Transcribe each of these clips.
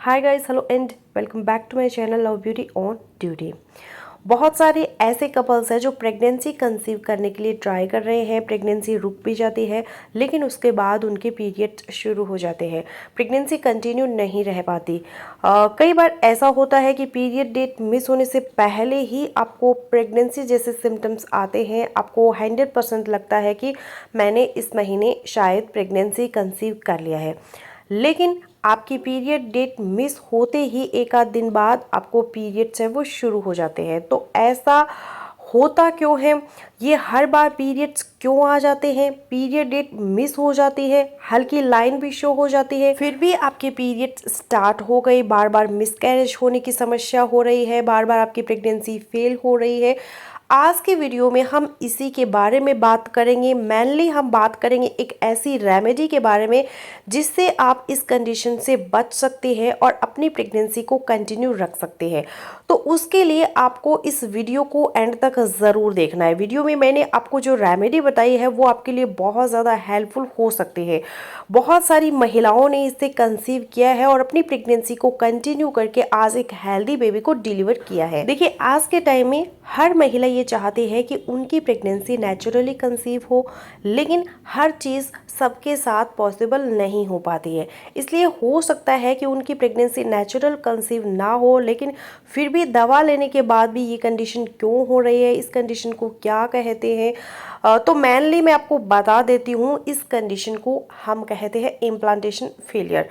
Hi guys, hello and welcome back to my channel love beauty on duty. बहुत सारे ऐसे couples हैं जो प्रेगनेंसी कंसीव करने के लिए ट्राई कर रहे हैं। प्रेगनेंसी रुक भी जाती है लेकिन उसके बाद उनके पीरियड शुरू हो जाते हैं। प्रेगनेंसी कंटिन्यू नहीं रह पाती। कई बार ऐसा होता है कि पीरियड डेट मिस होने से पहले ही आपको प्रेगनेंसी जैसे सिम्टम्स आते हैं। आपको 100% लगता है कि मैंने इस महीने शायद प्रेगनेंसी कंसीव कर लिया है, लेकिन आपकी पीरियड डेट मिस होते ही एक आध दिन बाद आपको पीरियड्स है वो शुरू हो जाते हैं। तो ऐसा होता क्यों है? ये हर बार पीरियड्स क्यों आ जाते हैं? पीरियड डेट मिस हो जाती है, हल्की लाइन भी शो हो जाती है, फिर भी आपके पीरियड्स स्टार्ट हो गई, बार बार मिसकैरेज होने की समस्या हो रही है, बार बार आपकी प्रेगनेंसी फेल हो रही है। आज के वीडियो में हम इसी के बारे में बात करेंगे। मेनली हम बात करेंगे एक ऐसी रेमेडी के बारे में जिससे आप इस कंडीशन से बच सकते हैं और अपनी प्रेगनेंसी को कंटिन्यू रख सकते हैं। तो उसके लिए आपको इस वीडियो को एंड तक ज़रूर देखना है। वीडियो में मैंने आपको जो रेमेडी बताई है वो आपके लिए बहुत ज़्यादा हेल्पफुल हो सकती है। बहुत सारी महिलाओं ने इससे कंसीव किया है और अपनी प्रेगनेंसी को कंटिन्यू करके आज एक हेल्दी बेबी को डिलीवर किया है। देखिए, आज के टाइम में हर महिला ये चाहती है कि उनकी प्रेगनेंसी नेचुरली कंसीव हो, लेकिन हर चीज़ सबके साथ पॉसिबल नहीं हो पाती है। इसलिए हो सकता है कि उनकी प्रेगनेंसी नेचुरल कंसीव ना हो, लेकिन फिर भी दवा लेने के बाद भी ये कंडीशन क्यों हो रही है, इस कंडीशन को क्या कहते हैं। तो मेनली मैं आपको बता देती हूँ, इस कंडीशन को हम कहते हैं इम्प्लांटेशन फेलियर।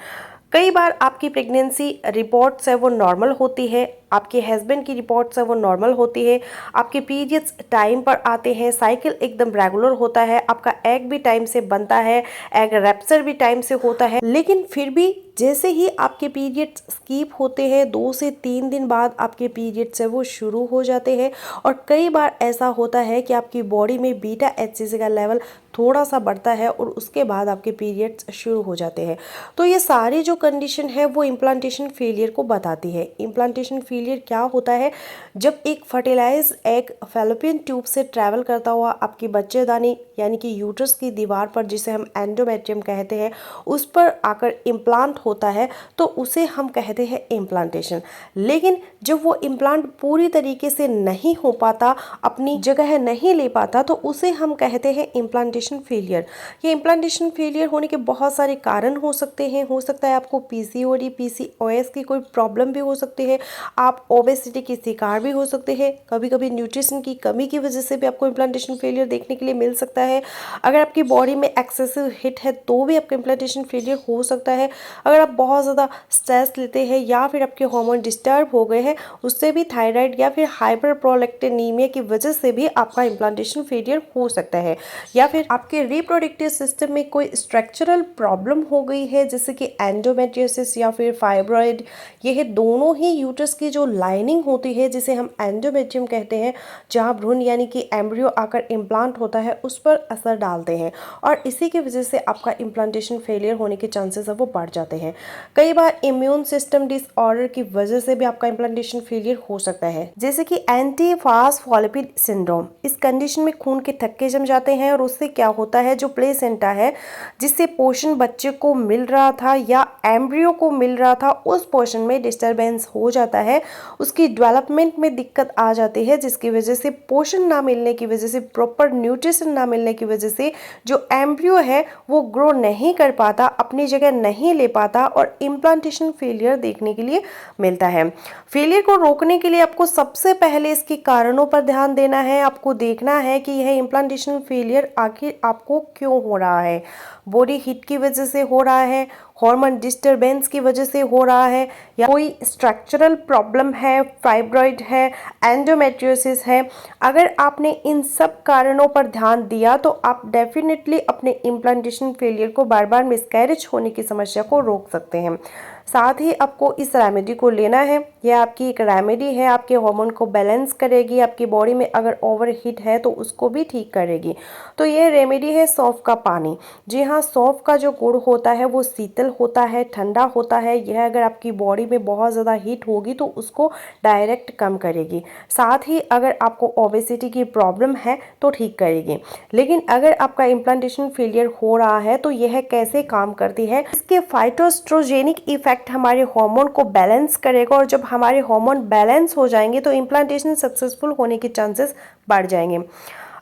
कई बार आपकी प्रेगनेंसी रिपोर्ट्स है वो नॉर्मल होती है, आपके हस्बैंड की रिपोर्ट्स है वो नॉर्मल होती है, आपके पीरियड्स टाइम पर आते हैं, साइकिल एकदम रेगुलर होता है, आपका एग भी टाइम से बनता है, एग रैप्चर भी टाइम से होता है, लेकिन फिर भी जैसे ही आपके पीरियड्स स्कीप होते हैं 2 से 3 दिन बाद आपके पीरियड्स है वो शुरू हो जाते हैं। और कई बार ऐसा होता है कि आपकी बॉडी में बीटा HCG का लेवल थोड़ा सा बढ़ता है और उसके बाद आपके पीरियड्स शुरू हो जाते हैं। तो ये सारी जो कंडीशन है वो इम्प्लांटेशन फेलियर को बताती है। इम्प्लांटेशन फेलियर क्या होता है? जब एक फर्टिलाइज एग फैलोपियन ट्यूब से ट्रैवल करता हुआ आपकी बच्चेदानी यानी कि यूट्रस की दीवार पर, जिसे हम एंडोमेट्रियम कहते हैं, उस पर आकर इम्प्लांट होता है तो उसे हम कहते हैं इम्प्लांटेशन। लेकिन जब वो इम्प्लांट पूरी तरीके से नहीं हो पाता, अपनी जगह नहीं ले पाता, तो उसे हम कहते हैं इम्प्लांटेशन फेलियर। ये इम्प्लांटेशन फेलियर होने के बहुत सारे कारण हो सकते हैं। हो सकता है आपको PCOD PCOS की कोई प्रॉब्लम भी हो सकती है, आप ओबेसिटी की शिकार भी हो सकते हैं, कभी कभी न्यूट्रिशन की कमी की वजह से भी आपको इम्प्लांटेशन फेलियर देखने के लिए मिल सकता है। अगर आपकी बॉडी में एक्सेसिव हिट है तो भी आपका इम्प्लांटेशन फेलियर हो सकता है। अगर आप बहुत ज़्यादा स्ट्रेस लेते हैं या फिर आपके हार्मोन डिस्टर्ब हो गए हैं, उससे भी थायराइड या फिर हाइपरप्रोलेक्टिनीमिया की वजह से भी आपका इम्प्लांटेशन फेलियर हो सकता है। या फिर आपके रिप्रोडक्टिव सिस्टम में कोई स्ट्रक्चरल प्रॉब्लम हो गई है, जैसे कि एंडोमेट्रियोसिस या फिर फाइब्रॉइड। यह दोनों ही यूट्रस की जो लाइनिंग होती है, जिसे हम एंडोमेट्रियम कहते हैं, जहाँ भ्रूण यानी कि एम्ब्रियो आकर इम्प्लांट होता है, उस पर असर डालते हैं और इसी की वजह से आपका इम्प्लांटेशन फेलियर होने के चांसेस है वो बढ़ जाते हैं। कई बार इम्यून सिस्टम डिसऑर्डर की वजह से भी आपका इम्प्लांटेशन फेलियर हो सकता है, जैसे कि एंटी फॉस्फोलिपिड सिंड्रोम। इस कंडीशन में खून के थक्के जम जाते हैं और उससे क्या होता है, जो प्लेसेंटा है जिससे पोषण बच्चे को मिल रहा था या एम्ब्रियो को मिल रहा था, उस पोषण में डिस्टरबेंस हो जाता है, उसकी डेवलपमेंट में दिक्कत आ जाती है, जिसकी वजह से पोषण ना मिलने की वजह से, प्रॉपर न्यूट्रिशन ना मिलने की वजह से जो एम्ब्रियो है वो ग्रो नहीं कर पाता, अपनी जगह नहीं ले पाता और इम्प्लांटेशन फेलियर देखने के लिए मिलता है। फेलियर को रोकने के लिए आपको सबसे पहले इसके कारणों पर ध्यान देना है। आपको देखना है कि यह इम्प्लांटेशन फेलियर आखिर आपको क्यों हो रहा है। बॉडी हीट की वजह से हो रहा है, हार्मोन डिस्टरबेंस की वजह से हो रहा है, या कोई स्ट्रक्चरल प्रॉब्लम है, फाइब्रॉइड है, एंडोमेट्रियोसिस है। अगर आपने इन सब कारणों पर ध्यान दिया तो आप डेफिनेटली अपने इम्प्लांटेशन फेलियर को, बार बार मिसकैरेज होने की समस्या को रोक सकते हैं। साथ ही आपको इस रेमेडी को लेना है। यह आपकी एक रेमेडी है, आपके हार्मोन को बैलेंस करेगी, आपकी बॉडी में अगर ओवर हीट है तो उसको भी ठीक करेगी। तो यह रेमेडी है सौंफ का पानी। जी हाँ, सौंफ का जो गुण होता है वो शीतल होता है, ठंडा होता है। यह अगर आपकी बॉडी में बहुत ज़्यादा हीट होगी तो उसको डायरेक्ट कम करेगी। साथ ही अगर आपको ओबेसिटी की प्रॉब्लम है तो ठीक करेगी। लेकिन अगर आपका इम्प्लांटेशन फेलियर हो रहा है तो यह कैसे काम करती है, इसके फाइटोस्ट्रोजेनिक इफेक्ट इफेक्ट हमारे हार्मोन को बैलेंस करेगा, और जब हमारे हार्मोन बैलेंस हो जाएंगे तो इम्प्लांटेशन सक्सेसफुल होने के चांसेस बढ़ जाएंगे।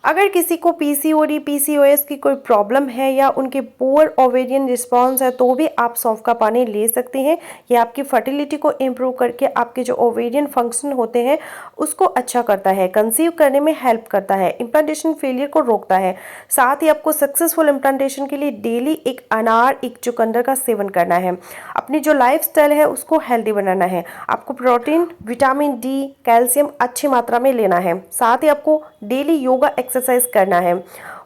अगर किसी को पीसीओडी पीसीओएस की कोई प्रॉब्लम है या उनके पुअर ओवेरियन रिस्पॉन्स है तो भी आप सौंफ का पानी ले सकते हैं। ये आपकी फर्टिलिटी को इम्प्रूव करके आपके जो ओवेरियन फंक्शन होते हैं उसको अच्छा करता है, कंसीव करने में हेल्प करता है, इम्प्लांटेशन फेलियर को रोकता है। साथ ही आपको सक्सेसफुल इम्प्लांटेशन के लिए डेली एक अनार, एक चुकंदर का सेवन करना है। अपनी जो लाइफ स्टाइल है उसको हेल्दी बनाना है। आपको प्रोटीन, विटामिन डी, कैल्शियम अच्छी मात्रा में लेना है। साथ ही आपको डेली योगा एक्सरसाइज करना है,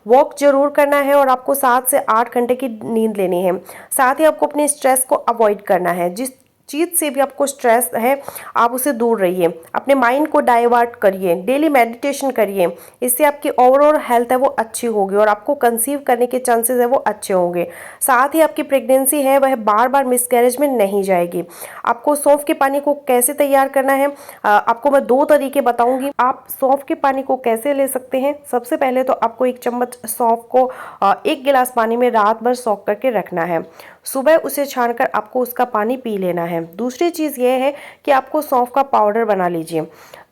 वॉक जरूर करना है, और आपको 7 से 8 घंटे की नींद लेनी है। साथ ही आपको अपने स्ट्रेस को अवॉइड करना है। जिस चीज़ से भी आपको स्ट्रेस है आप उसे दूर रहिए, अपने माइंड को डाइवर्ट करिए, डेली मेडिटेशन करिए। इससे आपकी ओवरऑल हेल्थ है वो अच्छी होगी और आपको कंसीव करने के चांसेस है वो अच्छे होंगे। साथ ही आपकी प्रेगनेंसी है वह बार बार मिसकैरेज में नहीं जाएगी। आपको सौंफ के पानी को कैसे तैयार करना है, आपको मैं 2 तरीके बताऊंगी। आप सौंफ के पानी को कैसे ले सकते हैं। सबसे पहले तो आपको 1 चम्मच सौंफ को 1 गिलास पानी में रात भर सोख करके रखना है। सुबह उसे छानकर आपको उसका पानी पी लेना है। दूसरी चीज़ ये है कि आपको सौंफ का पाउडर बना लीजिए।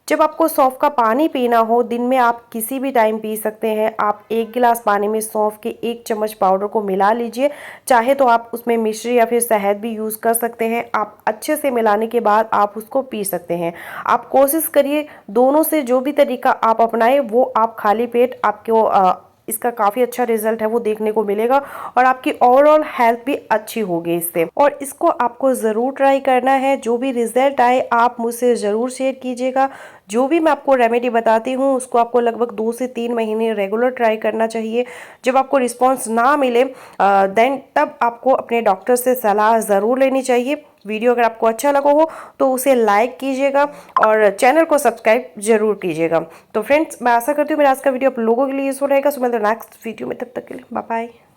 जब आपको सौंफ का पानी पीना हो, दिन में आप किसी भी टाइम पी सकते हैं। आप 1 गिलास पानी में सौंफ के 1 चम्मच पाउडर को मिला लीजिए। चाहे तो आप उसमें मिश्री या फिर शहद भी यूज़ कर सकते हैं। आप अच्छे से मिलाने के बाद आप उसको पी सकते हैं। आप कोशिश करिए दोनों से जो भी तरीका आप अपनाएं वो आप खाली पेट आपको इसका काफ़ी अच्छा रिजल्ट है वो देखने को मिलेगा, और आपकी ओवरऑल हेल्थ भी अच्छी होगी इससे। और इसको आपको ज़रूर ट्राई करना है। जो भी रिजल्ट आए आप मुझसे ज़रूर शेयर कीजिएगा। जो भी मैं आपको रेमेडी बताती हूँ उसको आपको लगभग 2 से 3 महीने रेगुलर ट्राई करना चाहिए। जब आपको रिस्पॉन्स ना मिले देन तब आपको अपने डॉक्टर से सलाह ज़रूर लेनी चाहिए। वीडियो अगर आपको अच्छा लगा हो तो उसे लाइक कीजिएगा और चैनल को सब्सक्राइब जरूर कीजिएगा। तो फ्रेंड्स, मैं आशा करती हूँ मेरा आज का वीडियो आप लोगों के लिए यूजफुल रहेगा। सो मैं नेक्स्ट वीडियो में, तब तक के लिए बाय बाय।